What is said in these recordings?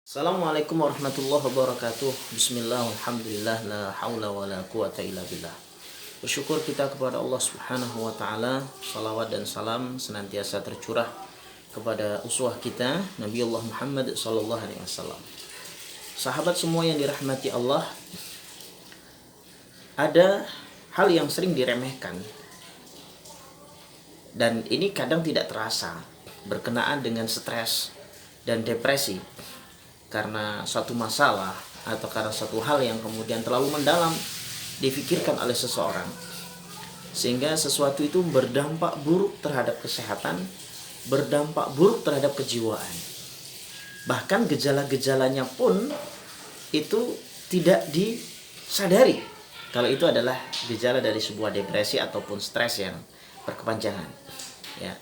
Assalamualaikum warahmatullahi wabarakatuh. Bismillah, alhamdulillah, la haula wa la quwata illa billah. Bersyukur kita kepada Allah subhanahu wa ta'ala. Salawat dan salam senantiasa tercurah kepada uswah kita Nabi Allah Muhammad sallallahu alaihi wasallam. Sahabat semua yang dirahmati Allah, ada hal yang sering diremehkan, dan ini kadang tidak terasa, berkenaan dengan stres dan depresi karena suatu masalah atau karena suatu hal yang kemudian terlalu mendalam difikirkan oleh seseorang, sehingga sesuatu itu berdampak buruk terhadap kesehatan, berdampak buruk terhadap kejiwaan. Bahkan gejala-gejalanya pun itu tidak disadari kalau itu adalah gejala dari sebuah depresi ataupun stres yang berkepanjangan, ya.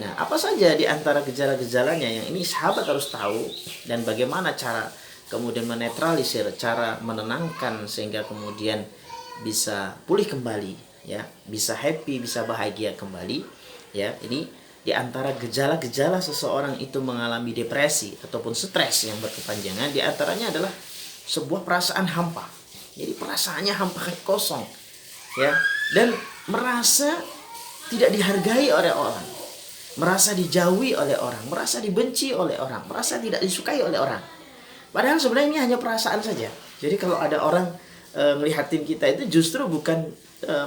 Nah, apa saja di antara gejala-gejalanya yang ini sahabat harus tahu, dan bagaimana cara kemudian menetralisir, cara menenangkan sehingga kemudian bisa pulih kembali, ya, bisa happy, bisa bahagia kembali, ya. Ini di antara gejala-gejala seseorang itu mengalami depresi ataupun stres yang berkepanjangan, di antaranya adalah sebuah perasaan hampa. Jadi perasaannya hampa, kosong, ya, dan merasa tidak dihargai oleh orang, merasa dijauhi oleh orang, merasa dibenci oleh orang, merasa tidak disukai oleh orang. Padahal sebenarnya ini hanya perasaan saja. Jadi kalau ada orang melihatin kita itu justru bukan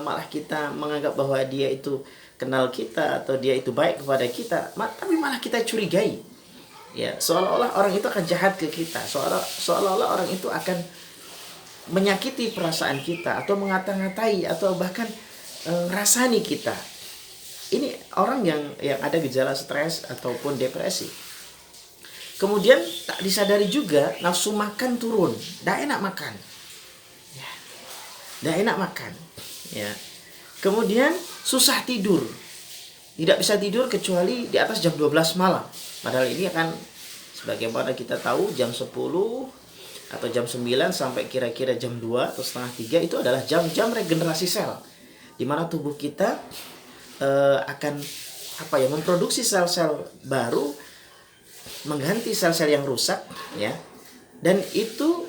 malah kita menganggap bahwa dia itu kenal kita atau dia itu baik kepada kita, tapi malah kita curigai. Ya, seolah-olah orang itu akan jahat ke kita, seolah-olah orang itu akan menyakiti perasaan kita atau mengata-ngatai atau bahkan rasani kita. Ini orang yang ada gejala stres ataupun depresi. Kemudian tak disadari juga nafsu makan turun, tidak enak makan, ya, tidak enak makan, ya. Kemudian susah tidur, tidak bisa tidur kecuali di atas jam 12 malam. Padahal ini akan sebagaimana kita tahu jam 10 atau jam 9 sampai kira-kira jam 2 atau setengah 3 itu adalah jam-jam regenerasi sel, di mana tubuh kita akan memproduksi sel-sel baru, mengganti sel-sel yang rusak, ya. Dan itu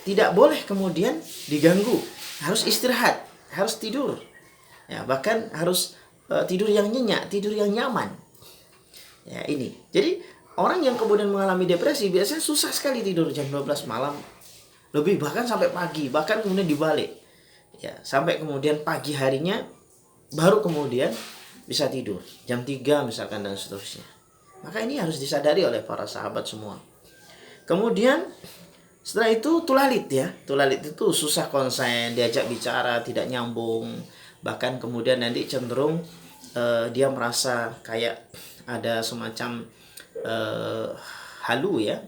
tidak boleh kemudian diganggu, harus istirahat, harus tidur, ya, bahkan harus tidur yang nyenyak, tidur yang nyaman, ya. Ini jadi orang yang kemudian mengalami depresi biasanya susah sekali tidur jam 12 malam, lebih bahkan sampai pagi, bahkan kemudian dibalik, ya, sampai kemudian pagi harinya baru kemudian bisa tidur jam 3 misalkan, dan seterusnya. Maka ini harus disadari oleh para sahabat semua. Kemudian setelah itu tulalit, ya. Tulalit itu susah konsen, diajak bicara tidak nyambung, bahkan kemudian nanti cenderung dia merasa kayak ada semacam halu, ya.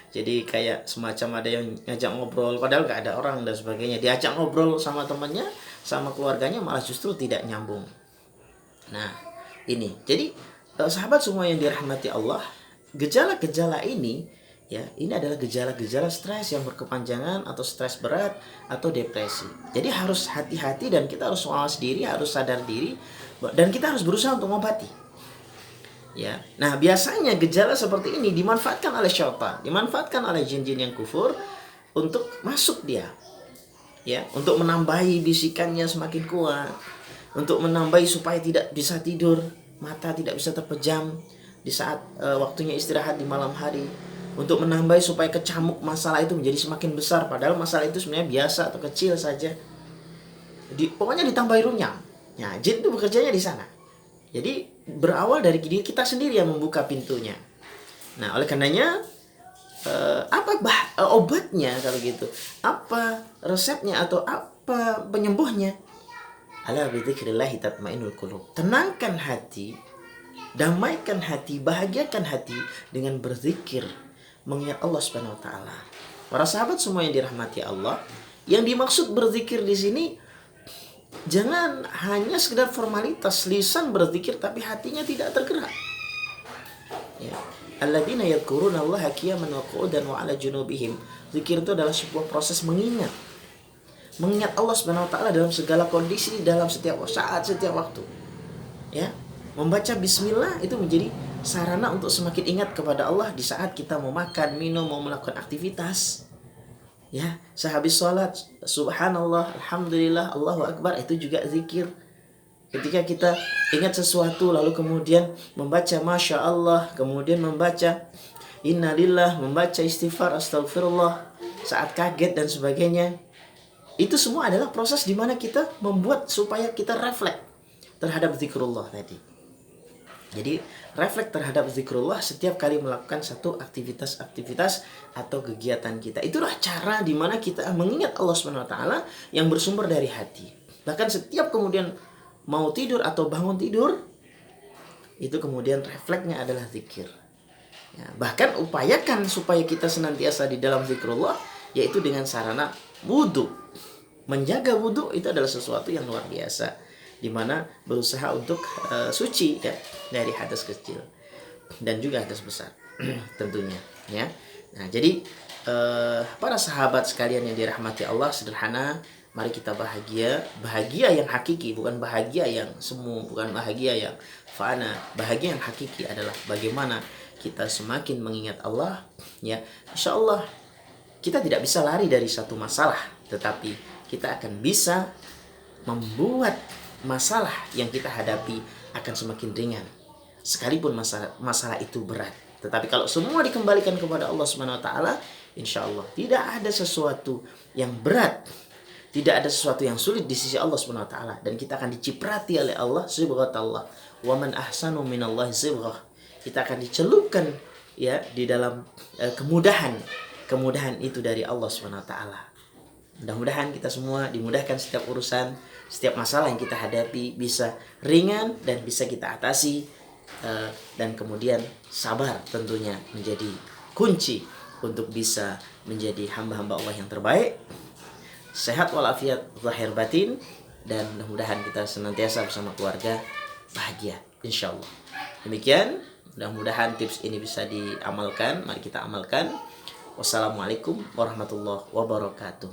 Jadi kayak semacam ada yang ngajak ngobrol padahal gak ada orang dan sebagainya. Diajak ngobrol sama temannya, sama keluarganya, malah justru tidak nyambung. Nah, ini. Jadi sahabat semua yang dirahmati Allah, gejala-gejala ini, ya, ini adalah gejala-gejala stres yang berkepanjangan atau stres berat atau depresi. Jadi harus hati-hati dan kita harus mawas diri, harus sadar diri, dan kita harus berusaha untuk mengobati. Ya. Nah, biasanya gejala seperti ini dimanfaatkan oleh syaitan, dimanfaatkan oleh jin-jin yang kufur untuk masuk dia, ya, untuk menambahi bisikannya semakin kuat, untuk menambahi supaya tidak bisa tidur, mata tidak bisa terpejam di saat waktunya istirahat di malam hari, untuk menambahi supaya kecamuk masalah itu menjadi semakin besar, padahal masalah itu sebenarnya biasa atau kecil saja. Pokoknya ditambahi runyam. Nah, jin itu bekerjanya di sana. Jadi berawal dari diri kita sendiri yang membuka pintunya. Nah, oleh karenanya obatnya kalau gitu? Apa resepnya atau apa penyembuhnya? Ala bidzikrillah tatmainnul qulub. Tenangkan hati, damaikan hati, bahagiakan hati dengan berzikir, mengingat Allah Subhanahu wa taala. Para sahabat semua yang dirahmati Allah, yang dimaksud berzikir di sini jangan hanya sekedar formalitas, lisan berzikir tapi hatinya tidak tergerak. Ya. Alladzina yadhkurunallaha qiyaman wa qu'udan wa 'ala junubihim. Zikir itu adalah sebuah proses mengingat. Mengingat Allah Subhanahu wa taala dalam segala kondisi, dalam setiap saat, setiap waktu. Ya. Membaca bismillah itu menjadi sarana untuk semakin ingat kepada Allah di saat kita mau makan, minum, mau melakukan aktivitas. Ya, sehabis sholat, subhanallah, alhamdulillah, Allahu akbar, itu juga zikir. Ketika kita ingat sesuatu lalu kemudian membaca masya Allah, kemudian membaca innalillah, membaca istighfar, astagfirullah saat kaget dan sebagainya. Itu semua adalah proses di mana kita membuat supaya kita refleks terhadap zikrullah tadi. Jadi refleks terhadap zikrullah setiap kali melakukan satu aktivitas atau kegiatan kita. Itulah cara di mana kita mengingat Allah SWT yang bersumber dari hati. Bahkan setiap kemudian mau tidur atau bangun tidur, itu kemudian refleksnya adalah zikir. Ya, bahkan upayakan supaya kita senantiasa di dalam zikrullah, yaitu dengan sarana wudhu. Menjaga wudhu itu adalah sesuatu yang luar biasa, di mana berusaha untuk suci ya, dari hadas kecil dan juga hadas besar tentunya ya. Nah, jadi para sahabat sekalian yang dirahmati Allah, sederhana, mari kita bahagia yang hakiki, bukan bahagia yang semu, bukan bahagia yang fana. Bahagia yang hakiki adalah bagaimana kita semakin mengingat Allah ya. Insyaallah kita tidak bisa lari dari satu masalah, tetapi kita akan bisa membuat masalah yang kita hadapi akan semakin ringan, sekalipun masalah itu berat. Tetapi kalau semua dikembalikan kepada Allah Subhanahu wa taala, insyaallah tidak ada sesuatu yang berat, tidak ada sesuatu yang sulit di sisi Allah Subhanahu wa taala, dan kita akan diciprati oleh Allah subhanahu. Wa man ahsanu minallahi sibghah. Kita akan dicelupkan ya di dalam kemudahan itu dari Allah Subhanahu wa taala. Mudah-mudahan kita semua dimudahkan setiap urusan, setiap masalah yang kita hadapi bisa ringan dan bisa kita atasi, dan kemudian sabar tentunya menjadi kunci untuk bisa menjadi hamba-hamba Allah yang terbaik. Sehat walafiat zahir batin, dan mudah-mudahan kita senantiasa bersama keluarga bahagia insyaallah. Demikian, mudah-mudahan tips ini bisa diamalkan. Mari kita amalkan. Wassalamualaikum warahmatullahi wabarakatuh.